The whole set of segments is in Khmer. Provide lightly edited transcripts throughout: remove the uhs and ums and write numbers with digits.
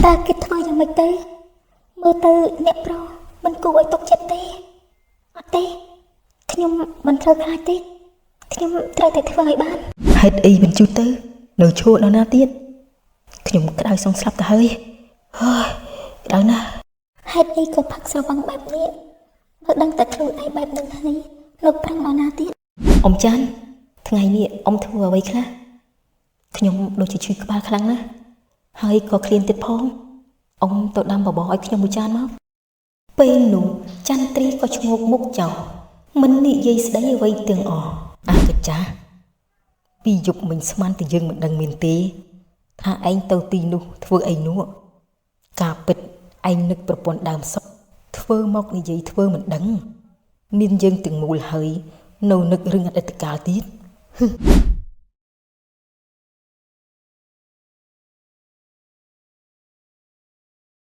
ta kết thôi cho mình tới mơ tư nẹp pro mình cô ấy tục chết tê ở tê nhưng mình thơ khai tê nhưng trời thể thơ ngày ban hết y mình chú tư nở chua nó na tiết nhưng cái đau xong sắp ta hơi đau na hết y có phật sầu bằng bẹp nhẹ vợ đang tập trung ai bẹp đừng thấy lục răng nó na tiết ông chan ngày nè ông thua vậy khá nhưng đôi chỉ chui ba khăn á hơi có kliên tiết phong ông tự đâm vào bò nhưng mùi chan máu bên nụ chan tri có chung một mốc chảo mình nị dây đấy vậy tường cái cha vì dục mình sman từ dương mình đang miền tây tha anh tàu tì nụ thưa anh nụ cả bịch anh nực bật bọn đàm sập thưa mọc như vậy thưa mình đắng miền dương từng mùi hơi nâu nực rừng ở tất cả tiết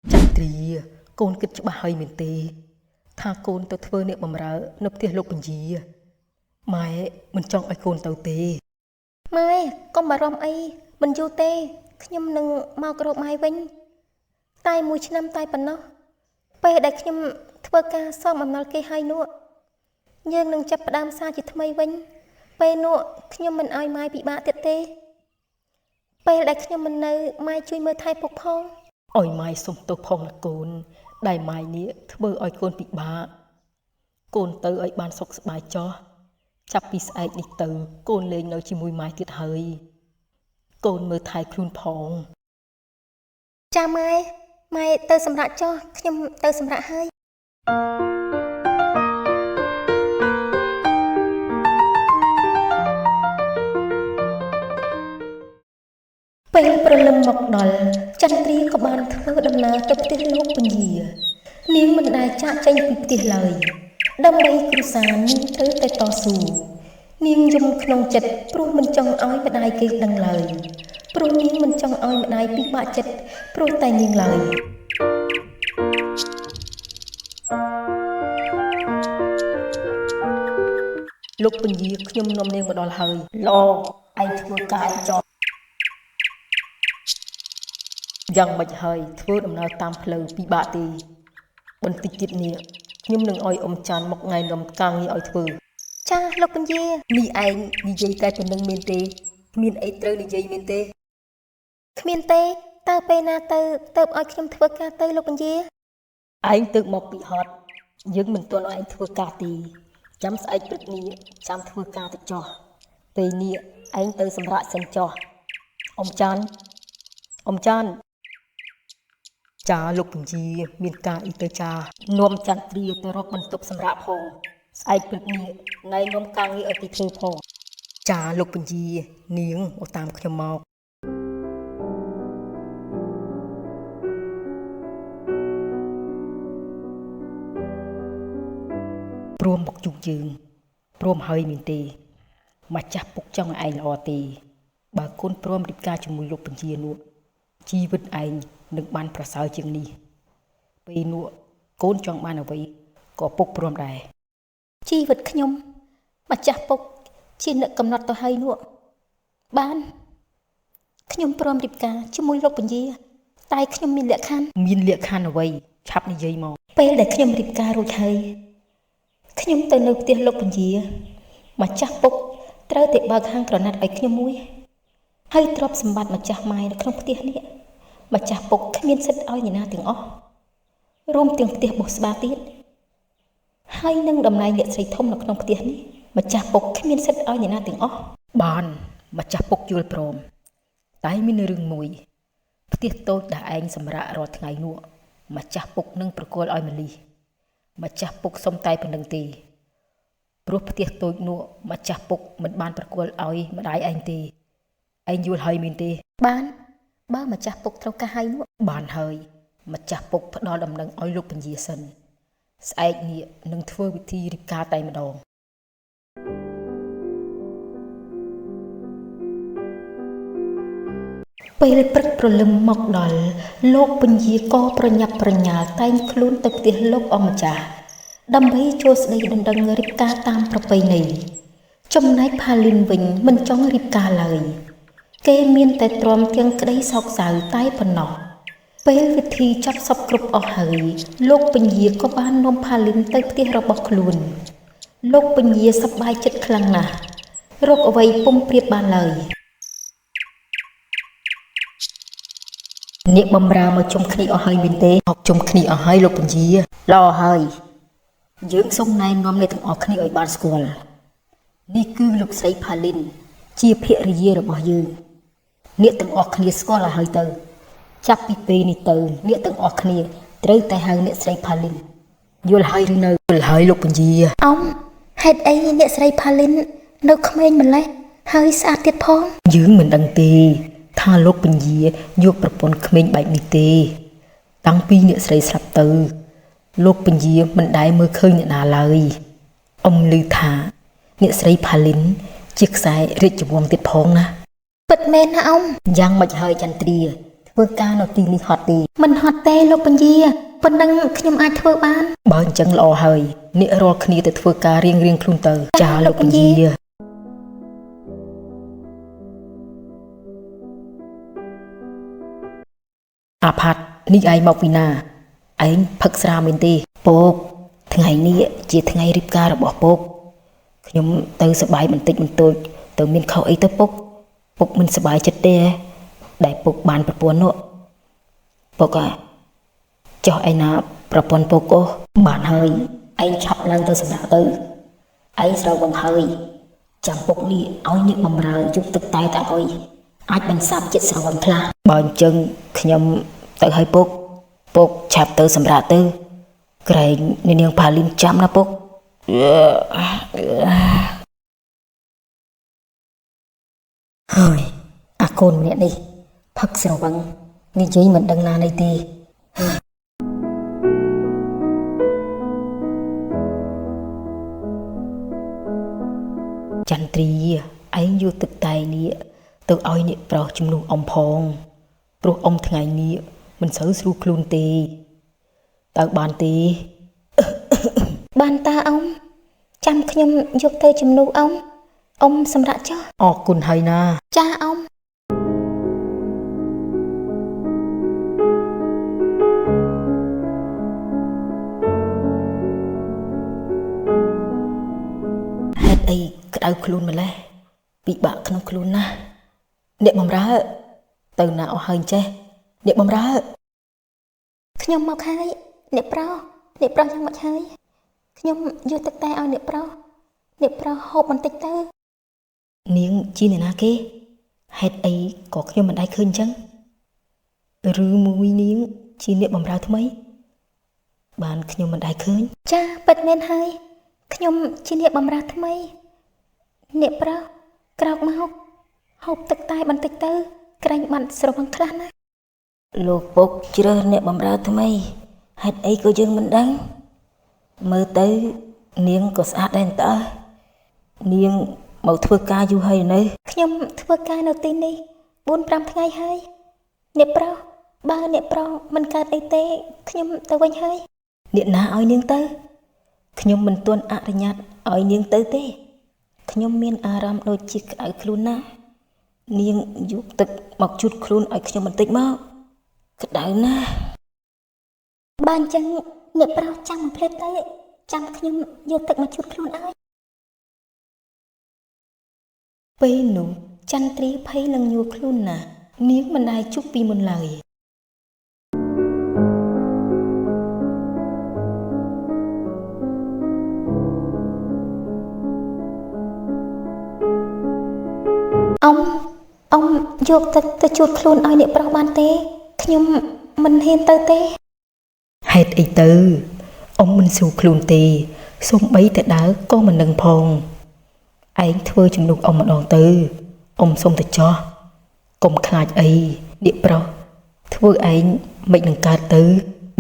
chặt trì con kịch cho bà hơi miền tây tha con tàu thưa niệm bầm rỡ nấp tiệt lục bằng gì mai mình chọn ai con tàu tê mai con bà rom ấy mình vô tê nhưng đừng mau cột mai vinh tai mùi năm tai bẩn nó pe đại nhưng thưa ca xong mà nói kia hay nữa nhưng đừng chấp đam xa chỉ thay vinh pe nữa nhưng mình ai mai bị bạ tiệt tê pe đại nhưng mình nơi mai chui mơ thay phục phong ôi mai xong tàu phong là con đại mai nè thưa ôi con bị bạ con tới ôi ban sọc bài cho chắp bị sai đi từ con lên nói chỉ mùi mai tiệt hơi con mơ thay khuôn phong cha mai tơ sầm rạ cho nhưng tơ sầm rạ hơiពេលព្រលឹមមកដល់ចន្ទរីក៏បានធ្វើដំណើរទៅផ្ទះលោកពញានាងមិនដែលចាកចេញពីផ្ទះឡើយដើម្បីគ្រួសារនាងត្រូវតែតស៊ូនាងយំក្នុងចិត្តព្រោះមិនចង់ឲ្យម្ដាយគេដឹងឡើយព្រោះនាងមិនចង់ឲ្យម្ដាយពិបាកចិត្តព្រោះតែនាងឡើយលោកពញាខ្ញុំនាំនាងមកដល់ហើយលោកឯងធ្វើការចោលយ៉ាងមិនហើយធ្វើដំណើរតាមផ្លូវពិបាកទេបន្តិចទៀតនេះខ្ញុំនឹងឲ្យអ៊ំចាន់មកថ្ងៃនំកាំងនេះឲ្យធ្វើចាលោកពញានេះឯងនិយាយតែប៉ុណ្្នឹងមែនទេគ្មានអីត្រូវនិយាយមែនទេគ្មានទេតើពេលណាទៅឲ្យខ្ញុំធ្វើការទៅលោកពញាឯងទៅមកពីហត់យើងមិនទាន់ឲ្យឯងធ្វើការទេចាំស្អែកព្រឹកនេះចាំធ្វើការទៅចោះពេលនេះឯងទៅសម្រាប់សិនចោះអ៊ំចាន់ចាលោកពញាមានការអីទៅចានាំចន្ទរីទៅរកបន្ទប់សម្រាប់ផងស្អែកព្រឹកនេះណៃនាំការងារឲ្យទីធ្វើផងចាលោកពញានាងមកតាមខ្ញុំមកព្រមមកជួបយើងព្រមហើយមែនទេម្ចាស់ពុកចង់ឲ្យឯងល្អទេបើកូនព្រមរៀបការជាមួយលោកពញានោះជីវិតឯងនឹងបានប្រសើរជាងនេះពេលនោះកូនចង់បានអ្វីក៏ពុកព្រមដែរជីវិតខ្ញុំម្ចាស់ពុកជាអ្នកកំណត់ទៅហើយនោះបានខ្ញុំព្រមរៀបការជាមួយលោកពញាតែខ្ញុំមានលក្ខខណ្ឌអ្វីឆាប់និយាយមកពេលដែលខ្ញុំរៀបការរួចហើយខ្ញុំទៅនៅផ្ទះលោកពញាម្ចាស់ពុកត្រូវតែបើកហាងក្រណាត់ឲ្យខ្ញុំមួយហើយទ្រព្យសម្បត្តិម្ចាស់ម៉ែនៅក្នុងផ្ទះនេះម្ចាស់ពុកគ្មានសិទ្ធិឲ្យអ្នកណាទាំងអស់រួមទាំងផ្ទះបោះស្បាទៀតហើយនឹងតំណែងអ្នកស្រីធំនៅក្នុងផ្ទះនេះម្ចាស់ពុកគ្មានសិទ្ធិឲ្យអ្នកណាទាំងអស់បានម្ចាស់ពុកយល់ព្រមតែមានរឿងមួយផ្ទះតូចដែលឯងសម្រាករាល់ថ្ងៃនោះម្ចាស់ពុកនឹងប្រគល់ឲ្យម្លីម្ចាស់ពុកសុំតែប៉ុណ្្នឹងទេព្រោះផ្ទះតូចនោះម្ចាស់ពុកមិនបានប្រគល់ឲ្យម្ដាយឯងទេឯងយល់ហើយមែនទេបានបើម្ចាស់ពុកត្រូវការហើយនោះបានហើយម្ចាស់ពុកផ្ដល់ដំណឹងឲ្យលោកពញាសិនស្អែកនេះនឹងធ្វើវិធីរៀបការតែម្ដងពេលព្រឹកព្រលឹមមកដល់លោកពញាក៏ប្រញាប់ប្រញាល់តែងខ្លួនទៅផ្ទះលោកអម្ចាស់ដើម្បីចូលស្ដីដណ្ដឹងរៀបការតាមប្រពៃណីចំណែកផាលីនវិញមិនចង់រៀបការឡើយគេមានតែទ្រាំទាំងក្តីសោកសៅតែប៉ុណ្ណោះ ពេលវិធីចាប់សពគ្រប់អស់ហើយលោកពញាក៏បាននាំផាលីនទៅផ្ទះរបស់ខ្លួនលោកពញាសប្បាយចិត្តខ្លាំងណាស់រកអ្វីពុំប្រៀបបានឡើយអ្នកបំរើមកជុំគ្នាអស់ហើយមែនទេអត់ជុំគ្នាអស់ហើយលោកពញាល្អហើយយើងសូមណែនាំអ្នកទាំងអស់គ្នាឲ្យបានស្គាល់នេះគឺលោកស្រីផាលីនជាភរិយារបស់យើងអ្នកទាំងអស់គ្នាស្គាល់ឲ្យហើយទៅចាប់ពីពេលនេះទៅអ្នកទាំងអស់គ្នាត្រូវតែហៅអ្នកស្រីផាលីនយល់ហើយឬនៅយល់ហើយលោកពញាហេតុអីអ្នកស្រីផាលីននៅក្មេងម្លេះហើយស្អាតទៀតផងយើងមិនដឹងទេថាលោកពញាយកប្រពន្ធក្មេងបែបនេះទេតាំងពីអ្នកស្រីស្លាប់ទៅលោកពញាមិនដែលមើលឃើញអ្នកណាឡើយអ៊ំឮថាអ្នកស្រីផាលីនជាខ្សែរាជវង្សទៀតផងណាពិតមែនណាអ៊ំយ៉ាងម៉េចហើយចន្ទ្រាធ្វើការនៅទីនេះហត់ទេមិនហត់ទេលោកពញាប៉ុណ្ណឹងខ្ញុំអាចធ្វើបានបើអញ្ចឹងល្អហើយអ្នករាល់គ្នាទៅធ្វើការរៀងខ្លួនទៅចាលោកពញាអាផាត់នេះឯងមកពីណាឯងផឹកស្រាមែនទេពកថ្ងៃនេះជាថ្ងៃរៀបការរបស់ពកខ្ញុំទៅសប្បាយបន្តិចបន្តួចទៅមានខុសអីទៅពុកមិនសប្បាយចិត្តទេដែលពុកបានប្រពន្ធនោះពុកចុះឯណាប្រពន្ធពុកបានហើយឯងឆាប់ឡើងទៅសម្រាប់ទៅឯងស្រវឹងហើយចាំពុកនេះឲ្យអ្នកបំរើយកទឹកតែឲ្យអាចបន្សាបចិត្តស្រវឹងខ្លះបើអញ្ចឹងខ្ញុំទៅឲ្យពុកឆាប់ទៅសម្រាប់ទៅក្រែងនាងផាលីនចាំណាពុកហើយអាកូនម្នាក់នេះផឹកស្រវឹងនិយាយមិនដឹងណានៃទេចន្ទ្រីឯងយកទឹកតែនេះទៅឲ្យអ្នកប្រុសជំនួសអ៊ំផងព្រោះអ៊ំថ្ងៃនេះមិនសូវស្រួលខ្លួនទេតើបានទេបានតាអ៊ំចាំខ្ញុំយកទៅជំនួសអ៊ំសម្រាប់ចុះអរគុណហើយណាចាអ៊ំហេតុអីក្តៅខ្លួនម្លេះពិបាកក្នុងខ្លួនណាស់អ្នកបំរើទៅណាអស់ហើយចេះអ្នកបំរើខ្ញុំមកហើយអ្នកប្រុសយ៉ាងម៉េចហើយខ្ញុំយកទឹកតែឲ្យអ្នកប្រុសហូបបន្តិចទៅនាងជាអ្នកណាគេហេតុអីក៏ខ្ញុំមិនដែលឃើញអញ្ចឹងឬមួយនាងជាអ្នកបំរើថ្មីបានខ្ញុំមិនដែលឃើញចាពិតមែនហើយខ្ញុំជាអ្នកបំរើថ្មីអ្នកប្រុសក្រោកមកហូបទឹកតែបន្តិចទៅក្រែងបាត់ស្រវឹងខ្លះណាលោកពុកជ្រើសអ្នកបំរើថ្មីហេតុអីក៏យើងមិនដឹងមើលទៅនាងក៏ស្អាតដែរតើនាងមកធ្វើការយូរហើយនៅខ្ញុំធ្វើការនៅទីនេះ 4-5 ថ្ងៃហើយអ្នកប្រុសបើអ្នកប្រុសមិនកើតអីទេខ្ញុំទៅវិញហើយអ្នកណាឲ្យនាងទៅខ្ញុំមិនទាន់អនុញ្ញាតឲ្យនាងទៅទេខ្ញុំមានអារម្មណ៍ដូចជាក្តៅខ្លួនណាស់នាងយកទឹកមកជូតខ្លួនឲ្យខ្ញុំបន្តិចមកក្តៅណាស់បើអញ្ចឹងអ្នកប្រុសចាំមួយភ្លេតទៅចាំខ្ញុំយកទឹកមកជូតខ្លួនឲ្យពេលនោះចន្ទ្រាភ័យនឹងញួរខ្លួនណាស់នាងមិនដែលជួបពីមុនឡើយអ៊ំយកទឹកទៅជូតខ្លួនឲ្យអ្នកប្រុសបានទេខ្ញុំមិនហ៊ានទៅទេហេតុអីទៅអ៊ំមិនស្រួលខ្លួនទេសូម្បីតែដើរក៏មិននឹងផងឯងធ្វើជំនួសអ៊ំម្ដងទៅអ៊ំសុំទៅចោះកុំខ្លាចអីអ្នកប្រុសធ្វើឯងមិននឹងកើតទៅ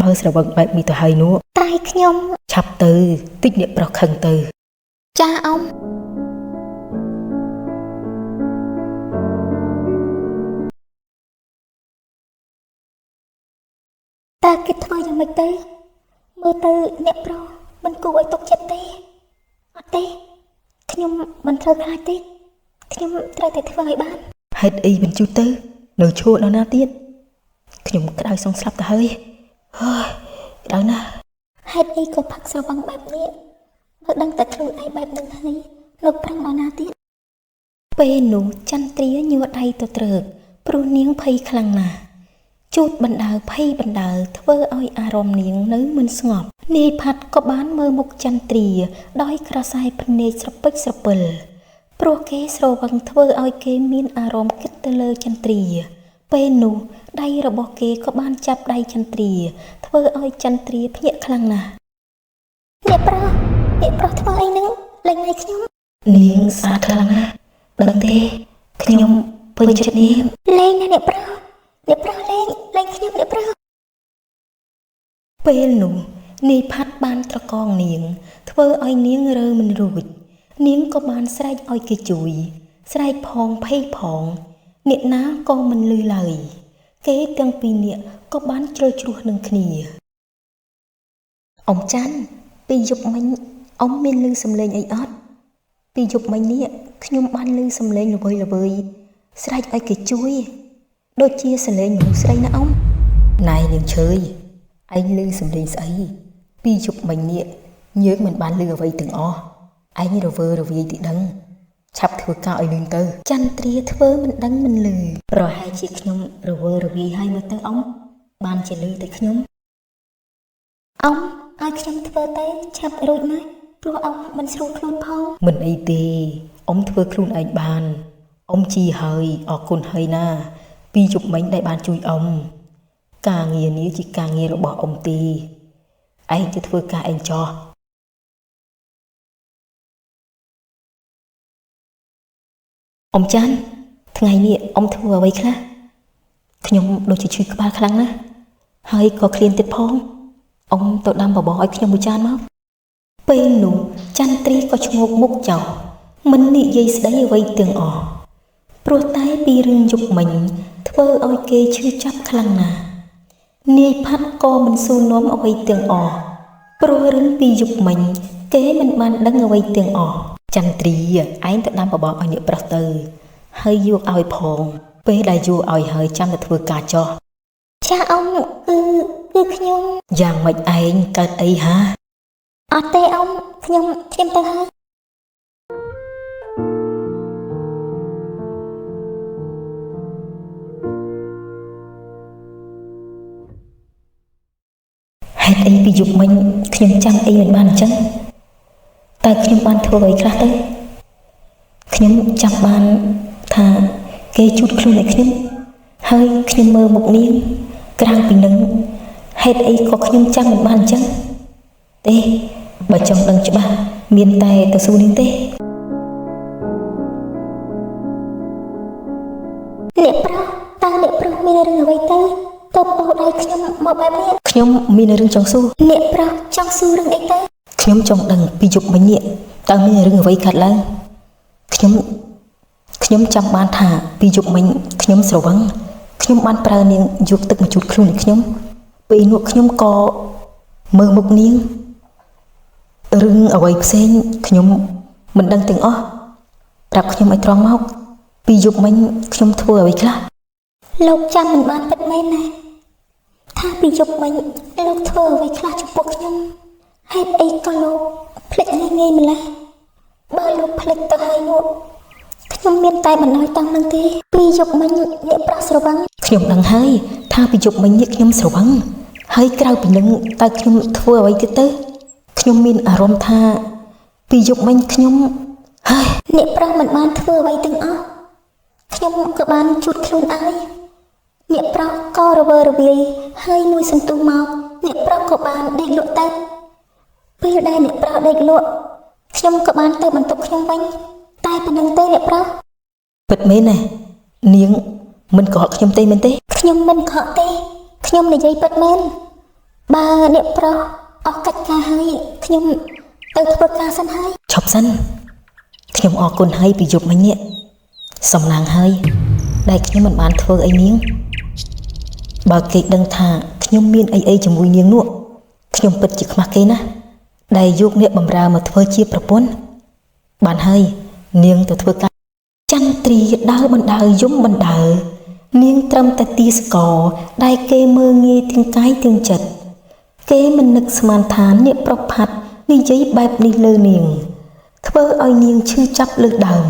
បើស្រវឹងបែបនេះទៅហើយនោះតែខ្ញុំឆាប់ទៅតិចអ្នកប្រុសខឹងទៅចាអ៊ំតើគេធ្វើយ៉ាងម៉េចទៅមើលទៅអ្នកប្រុសមិនគួរឲ្យទុកចិត្តទេអត់ទេខ្ញុំមិនត្រូវខ្លាចទេខ្ញុំត្រូវតែធ្វើឲ្យបានហេតុអីបញ្ជូតទៅនៅឈួរដល់ណាទៀត ខ្ញុំក្តៅសងស្លាប់ទៅហើយហើយក្តៅណាស់ ហេតុអីក៏ផឹកស្រវឹងបែបនេះបើដឹងតែខ្លួនឯងបែបហ្នឹងហើយលោកប្រឹងដល់ណាទៀតពេលនោះចន្ទ្រាញ័រដៃទៅត្រើកព្រោះនាងភ័យខ្លាំងណាស់ជូតបណ្ដើភ័យបណ្ដើធ្វើឲ្យអារម្មណ៍នាងនៅមិនស្ងប់នាយផាត់ក៏បានមើលមុខចន្ទ្រាដោយក្រសែភ្នែកស្រពេចស្រពិលព្រោះគេស្រវឹងធ្វើឲ្យគេមានអារម្មណ៍គិតទៅលើចន្ទ្រាពេលនោះដៃរបស់គេក៏បានចាប់ដៃចន្ទ្រាធ្វើឲ្យចន្ទ្រាភ្ញាក់ខ្លាំងណាស់អ្នកប្រុសធ្វើអីហ្នឹងលេងឲ្យខ្ញុំនាងស្អាតខ្លាំងណាស់ដឹងទេខ្ញុំពេញចិត្តនាងលេងណាអ្នកប្រុសលេងខ្ញុំអ្នកប្រុសពេលនោះនាយផាត់បានត្រកងនាងធ្វើឲ្យនាងរើមិនរួចនាងក៏បានស្រែកឲ្យគេជួយស្រែកផងភ័យផងអ្នកណាក៏មិនលឺឡើយគេទាំងពីរនាក់ក៏បានជ្រុលជ្រោះនឹងគ្នាអ៊ំច័ន្ទពីយប់មិញអ៊ំមានលឺសំឡេងអីអត់ពីយប់មិញនេះខ្ញុំបានលឺសំឡេងល្វើយស្រែកឲ្យគេជួយដូចជាសំឡេងមនុស្សស្រីណាអ៊ំណែនាងឈើឯងលឺសំឡេងស្អីពីយប់មិញនេះយើងមិនបានលឺអ្វីទាំងអស់ឯងរវើរវាយទីដឹងឆាប់ធ្វើការឲ្យលឿនទៅចន្ទ្រាធ្វើមិនដឹងមិនលឺប្រហែលជាខ្ញុំរវើរវាយឲ្យមើលទៅអ៊ំបានជាលឺតែខ្ញុំអ៊ំឲ្យខ្ញុំធ្វើទៅឆាប់រួចណាស់ព្រោះអ៊ំមិនស្រួលខ្លួនផងមិនអីទេអ៊ំធ្វើខ្លួនឯងបានអ៊ំជីហើយអរគុណហើយណាពីយប់មិញដែលបានជួយអ៊ំការងារនេះជាការងាររបស់អ៊ំទេឯងទៅធ្វើការឯងចោះអ៊ំច័ន្ទថ្ងៃនេះអ៊ំធ្វើអ្វីខ្លះខ្ញុំដូចជាឈឺក្បាលខ្លាំងណាស់ហើយក៏ឃ្លានទៀតផងអ៊ំទៅដាំបបរឲ្យខ្ញុំមួយចានមកពេលនោះចន្ទ្រាក៏ឈ្ងោកមុខចោលមិននិយាយស្ដីអ្វីទាំងអស់ព្រោះតែពីរឿងយប់មិញធ្វើឲ្យគេឈឺចាប់ខ្លាំងណាស់នាយផាត់ក៏មិនសួរនាំអ្វីទាំងអស់ព្រោះរឿងពីយប់មិញគេមិនបានដឹងអ្វីទាំងអស់ចន្ទ្រាឯងទៅដាំបបរឲ្យអ្នកប្រុសទៅហើយយកឲ្យផងពេលដែលយកឲ្យហើយចាំទៅធ្វើការចោះចាអ៊ំគឺខ្ញុំយ៉ាងម៉េចឯងកើតអីហាអត់ទេអ៊ំខ្ញុំទៅហើយហេតុអីពីយប់មិញខ្ញុំចាំអីមិនបានអញ្ចឹងតើខ្ញុំបានធ្វើអ្វីខ្លះទៅខ្ញុំចាំបានថាគេជូតខ្លួនឲ្យខ្ញុំហើយខ្ញុំមើលមុខនាងក្រៅពីនឹងហេតុអីក៏ខ្ញុំចាំមិនបានអញ្ចឹងទេបើចង់ដឹងច្បាស់មានតែទៅសួរនាងទេអ្នកប្រុសតើអ្នកប្រុសមានរឿងអ្វីទៅអូដៃខ្ញុំមកបែបនេះខ្ញុំមានរឿងចង់សួរអ្នកប្រុសចង់សួររឿងអីទៅខ្ញុំចង់ដឹងពីយប់មិញនេះតើមានរឿងអ្វីកើតឡើងខ្ញុំចាំបានថាពីយប់មិញខ្ញុំស្រវឹងខ្ញុំបានប្រើនាងយកទឹកមកជូតខ្លួនឲ្យខ្ញុំពេលនោះខ្ញុំក៏មើលមុខនាងរឿងអ្វីផ្សេងខ្ញុំមិនដឹងទាំងអស់ប្រាប់ខ្ញុំឲ្យត្រង់មកពីយប់មិញខ្ញុំធ្វើអ្វីខ្លះលោកចាំមិនបានពិតមែនណាថាពីយប់មិញលោកធ្វើអ្វីខ្លះចំពោះខ្ញុំហេតុអីក៏លោកភ្លេចងាយម្ល៉េះបើលោកភ្លេចទៅហើយនោះខ្ញុំមានតែបណ្ដោយតាំងនឹងទេពីយប់មិញអ្នកប្រុសស្រវឹងខ្ញុំដឹងហើយថាពីយប់មិញនេះខ្ញុំស្រវឹងហើយក្រៅពីនឹងតើខ្ញុំធ្វើអ្វីទៀតទៅខ្ញុំមានអារម្មណ៍ថាពីយប់មិញខ្ញុំហើយអ្នកប្រុសមិនបានធ្វើអ្វីទាំងអស់ខ្ញុំក៏បានជូតខ្លួនឲ្យអ្នកប្រុសក៏រវើរវាយហើយមួយសន្ទុះមកអ្នកប្រុសក៏បានដេកលក់ទៅពេលដែលអ្នកប្រុសដេកលក់ខ្ញុំក៏បានទៅបន្ទប់ខ្ញុំវិញតែប៉ុណ្្នឹងទេអ្នកប្រុសពិតមែនណានាងមិនកុហកខ្ញុំទេមែនទេខ្ញុំមិនកុហកទេខ្ញុំនិយាយពិតមែនបើអ្នកប្រុសអស់កិច្ចការហើយខ្ញុំទៅធ្វើការសិនហើយឈប់សិនខ្ញុំអរគុណហើយពីយប់មិញនេះសំឡាងហើយដែលខ្ញុំមិនបានធ្វើអីនាងបើគេដឹងថាខ្ញុំមានអីជាមួយនាងនោះខ្ញុំពិតជាខ្មាស់គេណាស់ដែលយកអ្នកបម្រើមកធ្វើជាប្រពន្ធបានហើយនាងទៅធ្វើការចន្ទ្រាដើរបណ្ដើរយំបណ្ដើរ នាងត្រឹមតែទាស្គរដែលគេមើងងាយទាំងកាយទាំងចិត្តគេមិននឹកស្មានថាអ្នកប្រុសផាត់និយាយបែបនេះលើនាងធ្វើឲ្យនាងឈឺចាប់លើសដើម